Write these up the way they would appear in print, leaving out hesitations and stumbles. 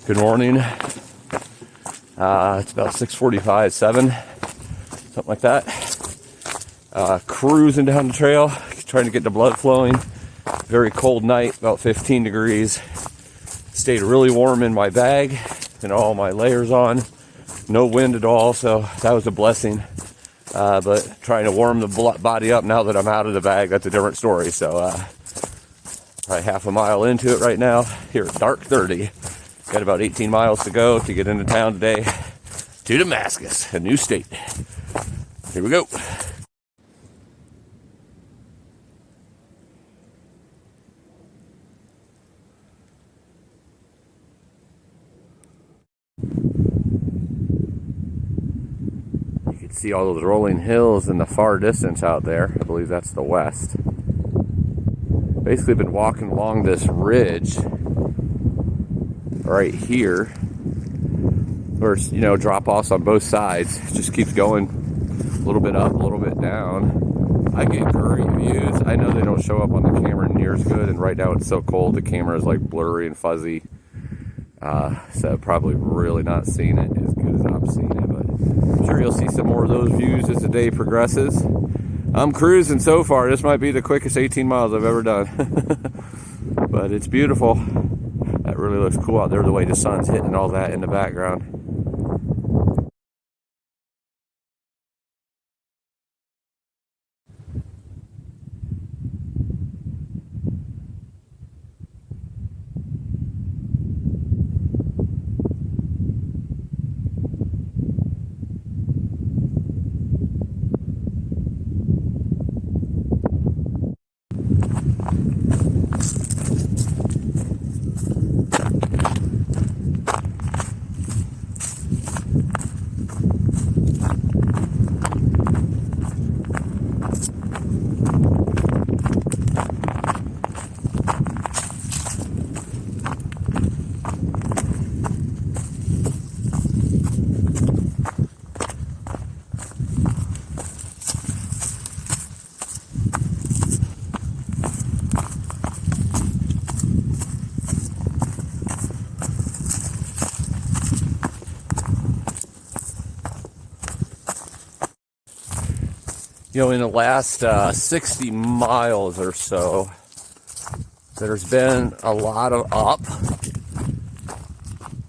Good morning. It's about 6:45, 7, something like that. Cruising down the trail, trying to get the blood flowing. Very cold night, about 15 degrees. Stayed really warm in my bag and all my layers on. No wind at all, so that was a blessing. But trying to warm the body up now that I'm out of the bag, that's a different story. So probably half a mile into it right now here at dark 30. Got about 18 miles to go to get into town today to Damascus, a new state. Here we go. You can see all those rolling hills in the far distance out there. I believe that's the west. Basically been walking along this ridge right here, where it's, drop offs on both sides. It just keeps going a little bit up, a little bit down. I get great views. I know they don't show up on the camera near as good, and right now it's so cold the camera is like blurry and fuzzy, so probably really not seeing it as good as I've seen it, but I'm sure you'll see some more of those views as the day progresses. I'm cruising so far. This might be the quickest 18 miles I've ever done. But it's beautiful. That really looks cool out there, the way the sun's hitting all that in the background. In the last 60 miles or so, there's been a lot of up,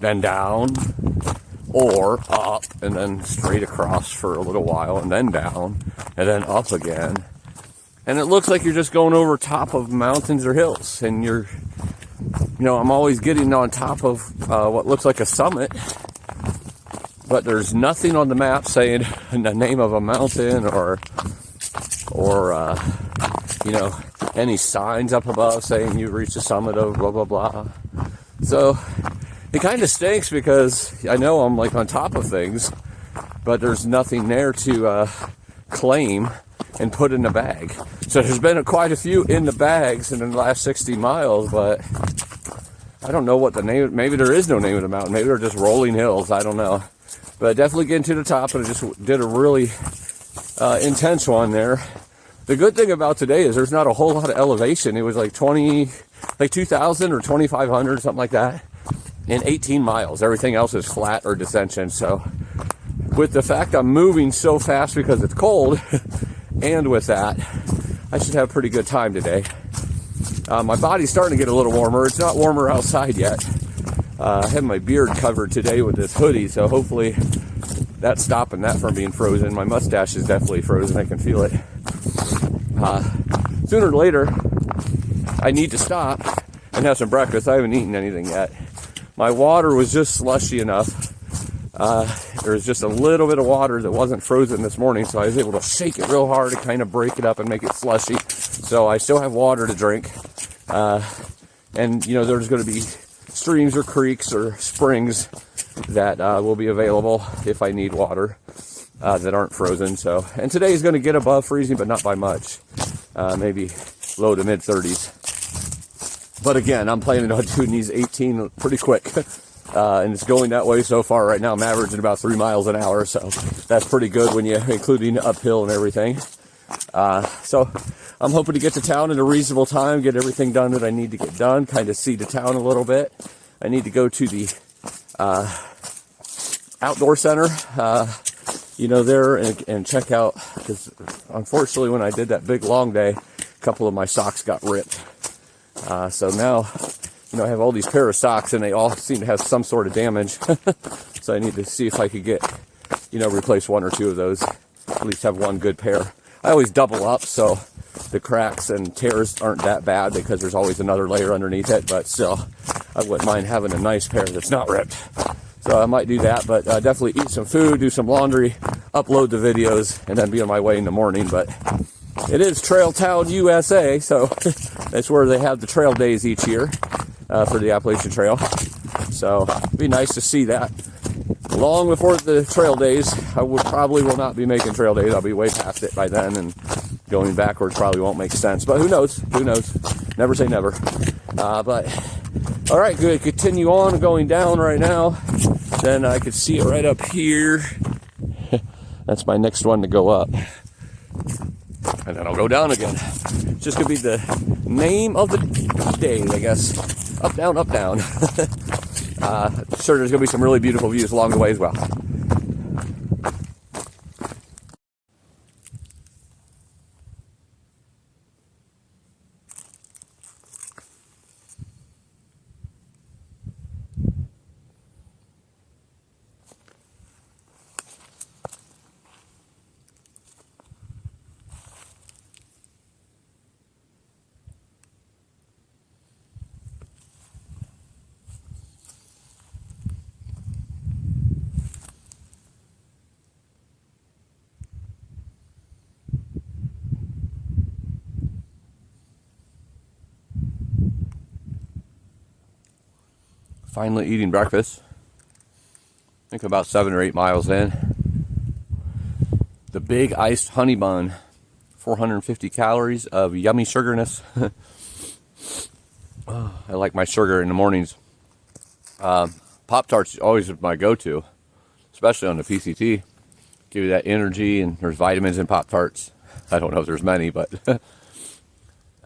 then down, or up, and then straight across for a little while, and then down, and then up again. And it looks like you're just going over top of mountains or hills, and I'm always getting on top of what looks like a summit, but there's nothing on the map saying the name of a mountain or any signs up above saying you've reached the summit of blah, blah, blah. So it kind of stinks because I know I'm like on top of things, but there's nothing there to claim and put in the bag. So there's been quite a few in the bags in the last 60 miles, but I don't know what the name, maybe there is no name of the mountain. Maybe they're just rolling hills. I don't know. But definitely getting to the top, and I just did a really intense one there. The good thing about today is there's not a whole lot of elevation. It was like 2,000 or 2,500, something like that, in 18 miles. Everything else is flat or descension. So with the fact I'm moving so fast because it's cold, and with that, I should have a pretty good time today. My body's starting to get a little warmer. It's not warmer outside yet. I have my beard covered today with this hoodie, so hopefully that's stopping that from being frozen. My mustache is definitely frozen. I can feel it. Sooner or later, I need to stop and have some breakfast. I haven't eaten anything yet. My water was just slushy enough. There was just a little bit of water that wasn't frozen this morning, so I was able to shake it real hard to kind of break it up and make it slushy. So I still have water to drink. And, there's going to be streams or creeks or springs that will be available if I need water. That aren't frozen. And today is going to get above freezing, but not by much. Maybe low to mid 30s. But again, I'm planning on doing these 18 pretty quick. And it's going that way so far. Right now I'm averaging about 3 miles an hour, so that's pretty good when you're including uphill and everything. So I'm hoping to get to town in a reasonable time, get everything done that I need to get done, kind of see the town a little bit. I need to go to the outdoor center, there and check out, because unfortunately when I did that big long day, a couple of my socks got ripped. So now, I have all these pair of socks and they all seem to have some sort of damage. So I need to see if I could get, replace one or two of those, at least have one good pair. I always double up so the cracks and tears aren't that bad, because there's always another layer underneath it, but still, I wouldn't mind having a nice pair that's not ripped. So I might do that, but definitely eat some food, do some laundry, upload the videos, and then be on my way in the morning. But it is Trail Town, USA, so that's where they have the trail days each year for the Appalachian Trail. So it'd be nice to see that. Long before the trail days, I probably will not be making trail days. I'll be way past it by then, and going backwards probably won't make sense. But who knows? Who knows? Never say never. But all right, good. Continue on going down right now. Then I could see it right up here. That's my next one to go up. And then I'll go down again. It's just going to be the name of the day, I guess. Up, down, up, down. Sure, there's going to be some really beautiful views along the way as well. Finally eating breakfast. I think about 7 or 8 miles in. The big iced honey bun, 450 calories of yummy sugarness. I like my sugar in the mornings. Pop-Tarts always my go-to, especially on the PCT. Give you that energy, and there's vitamins in Pop-Tarts. I don't know if there's many, but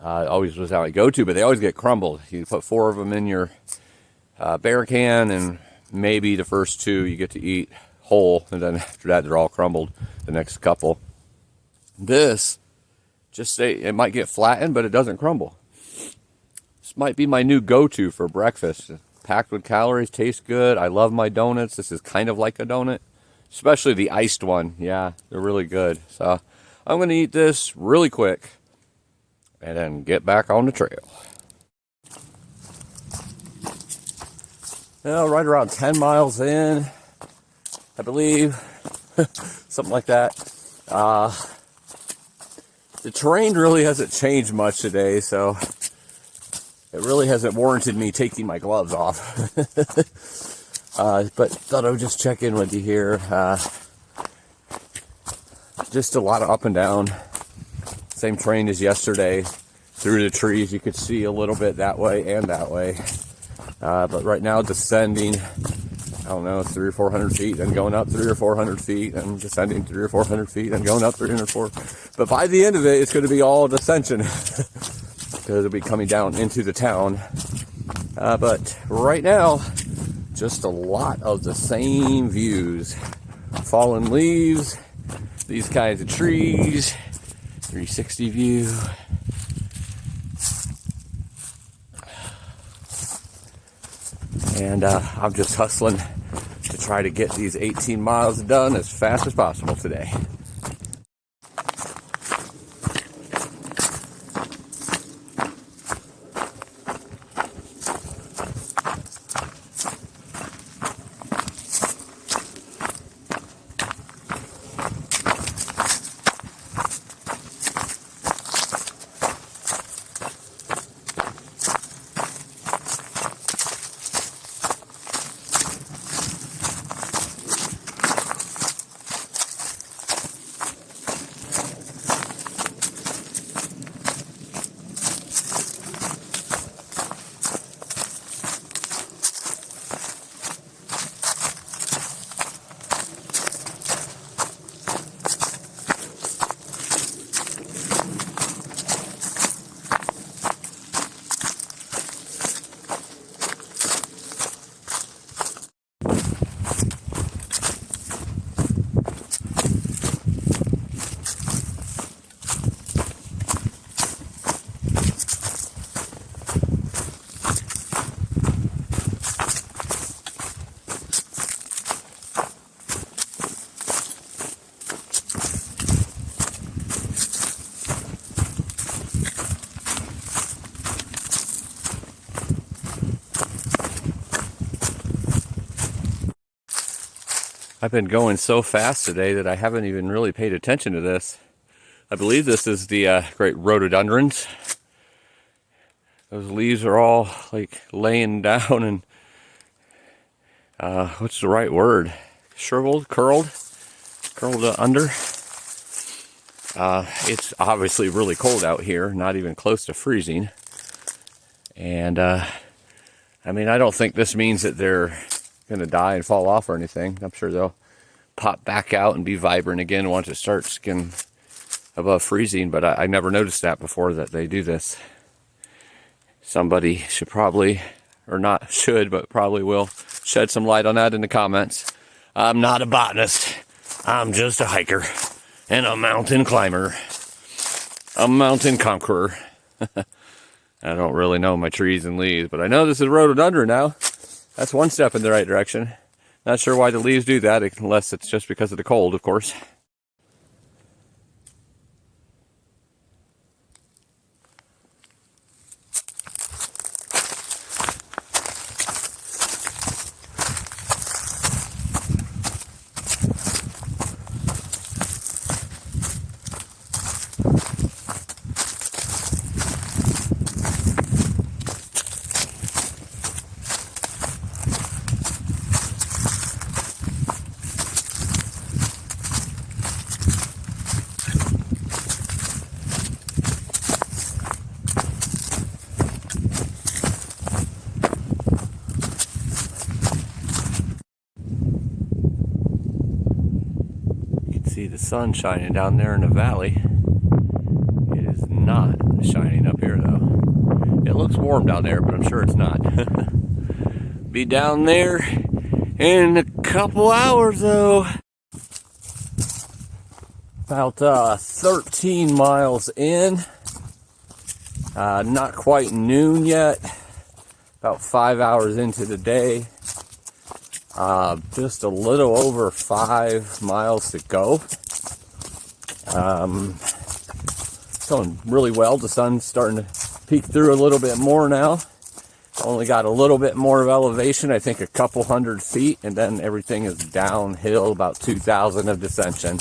always was how I go-to, but they always get crumbled. You put 4 of them in your bear can, and maybe the first 2 you get to eat whole, and then after that they're all crumbled the next couple. This, just say it might get flattened, but it doesn't crumble. This might be my new go-to for breakfast. Packed with calories, tastes good. I love my donuts. This is kind of like a donut, especially the iced one. Yeah, they're really good. So I'm going to eat this really quick and then get back on the trail. Well, right around 10 miles in, I believe, something like that. The terrain really hasn't changed much today, so it really hasn't warranted me taking my gloves off. But thought I would just check in with you here. Just a lot of up and down. Same terrain as yesterday. Through the trees, you could see a little bit that way and that way. But right now descending, I don't know, 300 or 400 feet, and going up 300 or 400 feet, and descending 300 or 400 feet, and going up 300 or 400. But by the end of it, it's going to be all descension, because it'll be coming down into the town. But right now, just a lot of the same views. Fallen leaves, these kinds of trees, 360 view. And I'm just hustling to try to get these 18 miles done as fast as possible today. I've been going so fast today that I haven't even really paid attention to this. I believe this is the great rhododendrons. Those leaves are all like laying down and what's the right word? Shriveled, curled under. It's obviously really cold out here, not even close to freezing. And I mean, I don't think this means that they're gonna die and fall off or anything. I'm sure they'll pop back out and be vibrant again once it starts getting above freezing, but I never noticed that before, that they do this. Somebody should probably, or not should, but probably will shed some light on that in the comments. I'm not a botanist. I'm just a hiker and a mountain climber, a mountain conqueror. I don't really know my trees and leaves, but I know this is rhododendron now. That's one step in the right direction. Not sure why the leaves do that, unless it's just because of the cold, of course. See the sun shining down there in the valley. It is not shining up here though. It looks warm down there, but I'm sure it's not. Be down there in a couple hours though. About 13 miles in. Not quite noon yet. About 5 hours into the day. Just a little over 5 miles to go. It's going really well. The sun's starting to peek through a little bit more now. Only got a little bit more of elevation, I think a couple 100 feet, and then everything is downhill, about 2,000 of descension.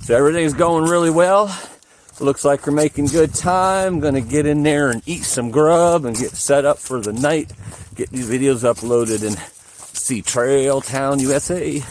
So everything's going really well. Looks like we're making good time. Gonna get in there and eat some grub and get set up for the night. Get these videos uploaded and see Trail Town, USA.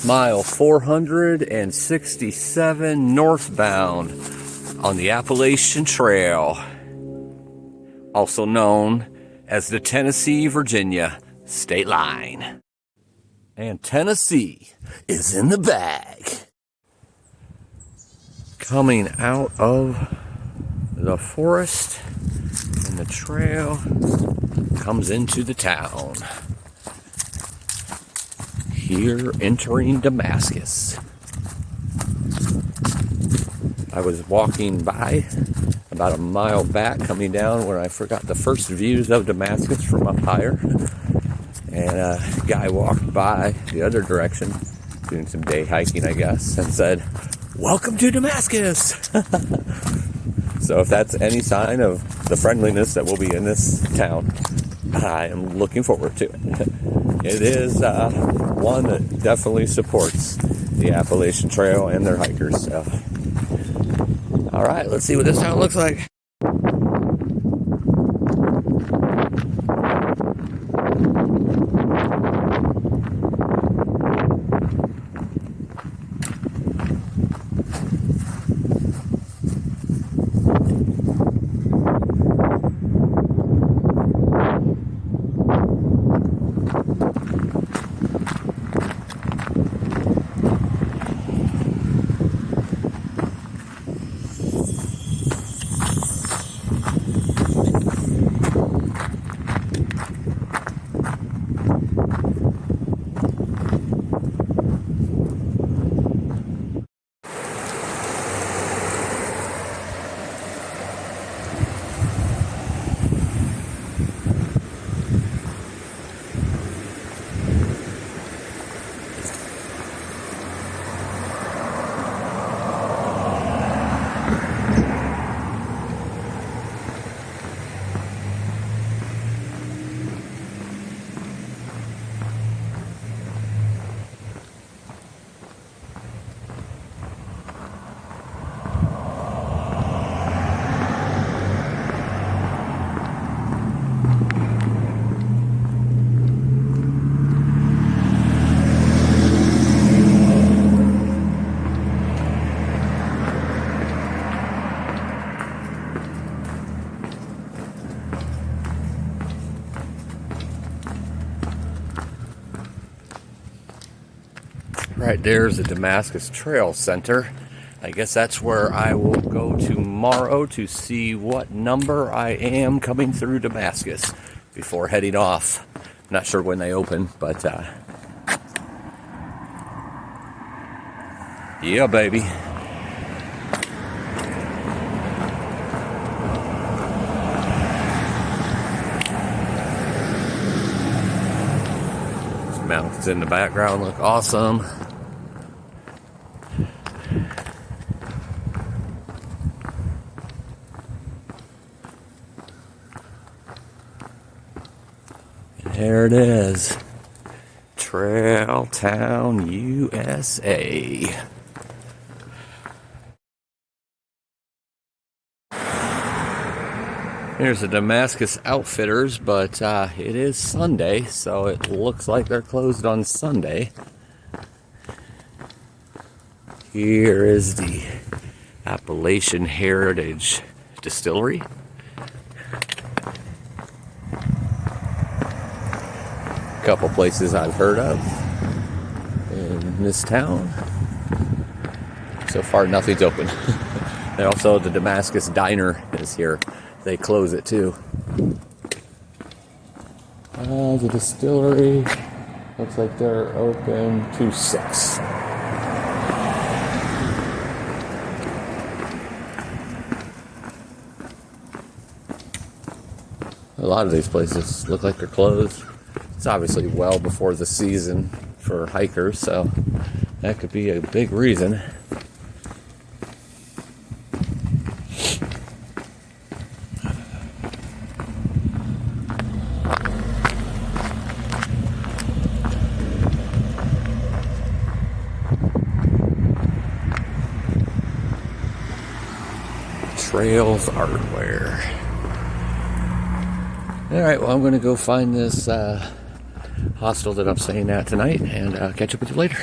Mile 467 northbound on the Appalachian Trail, also known as the Tennessee-Virginia state line. And Tennessee is in the bag. Coming out of the forest, and the trail comes into the town. Here entering Damascus. I was walking by about a mile back coming down when I forgot the first views of Damascus from up higher, and a guy walked by the other direction doing some day hiking, I guess, and said, "Welcome to Damascus." So if that's any sign of the friendliness that will be in this town, I am looking forward to it. It is one that definitely supports the Appalachian Trail and their hikers. So, all right, let's see what this town looks like. Right there's the Damascus Trail Center. I guess that's where I will go tomorrow to see what number I am coming through Damascus before heading off. Not sure when they open, but yeah, baby. These mountains in the background look awesome. There it is. Trail Town, USA. Here's the Damascus Outfitters, but it is Sunday, so it looks like they're closed on Sunday. Here is the Appalachian Heritage Distillery. Couple places I've heard of in this town. So far, nothing's open. And also, the Damascus Diner is here. They close it too. The distillery looks like they're open to 6. A lot of these places look like they're closed. It's obviously well before the season for hikers, so that could be a big reason. Trails Artware. Alright, well, I'm going to go find this hostel that I'm staying at tonight and catch up with you later.